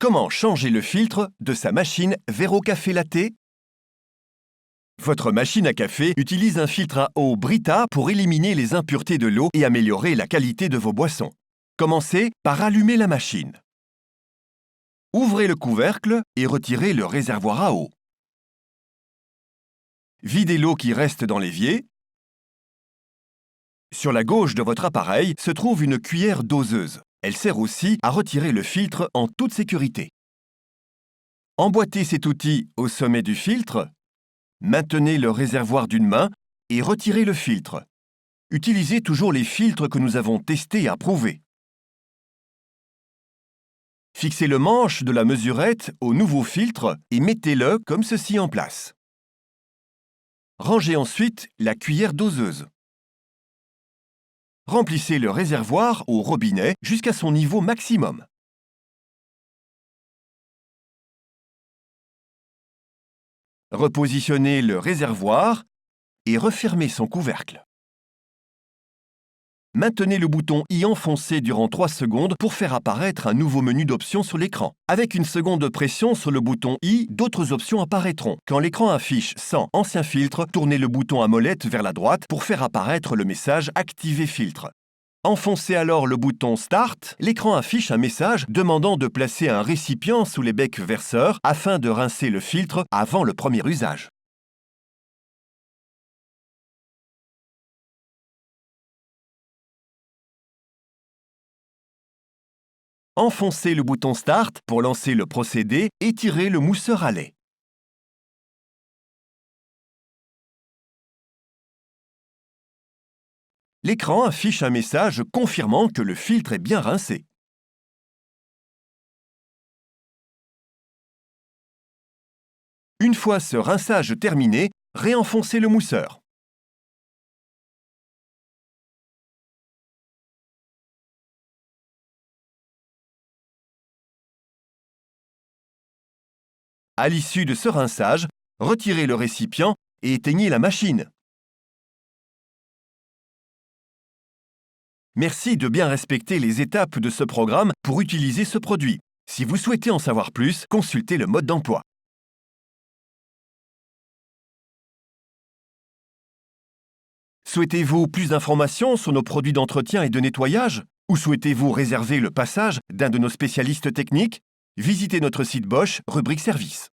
Comment changer le filtre de sa machine Vero Café Latte? Votre machine à café utilise un filtre à eau Brita pour éliminer les impuretés de l'eau et améliorer la qualité de vos boissons. Commencez par allumer la machine. Ouvrez le couvercle et retirez le réservoir à eau. Videz l'eau qui reste dans l'évier. Sur la gauche de votre appareil se trouve une cuillère doseuse. Elle sert aussi à retirer le filtre en toute sécurité. Emboîtez cet outil au sommet du filtre. Maintenez le réservoir d'une main et retirez le filtre. Utilisez toujours les filtres que nous avons testés et approuvés. Fixez le manche de la mesurette au nouveau filtre et mettez-le comme ceci en place. Rangez ensuite la cuillère doseuse. Remplissez le réservoir au robinet jusqu'à son niveau maximum. Repositionnez le réservoir et refermez son couvercle. Maintenez le bouton I enfoncé durant 3 secondes pour faire apparaître un nouveau menu d'options sur l'écran. Avec une seconde pression sur le bouton I, d'autres options apparaîtront. Quand l'écran affiche 100 ancien filtre, tournez le bouton à molette vers la droite pour faire apparaître le message Activer filtre. Enfoncez alors le bouton Start, l'écran affiche un message demandant de placer un récipient sous les becs verseurs afin de rincer le filtre avant le premier usage. Enfoncez le bouton Start pour lancer le procédé et tirez le mousseur à lait. L'écran affiche un message confirmant que le filtre est bien rincé. Une fois ce rinçage terminé, réenfoncez le mousseur. À l'issue de ce rinçage, retirez le récipient et éteignez la machine. Merci de bien respecter les étapes de ce programme pour utiliser ce produit. Si vous souhaitez en savoir plus, consultez le mode d'emploi. Souhaitez-vous plus d'informations sur nos produits d'entretien et de nettoyage? Ou souhaitez-vous réserver le passage d'un de nos spécialistes techniques? Visitez notre site Bosch, rubrique Service.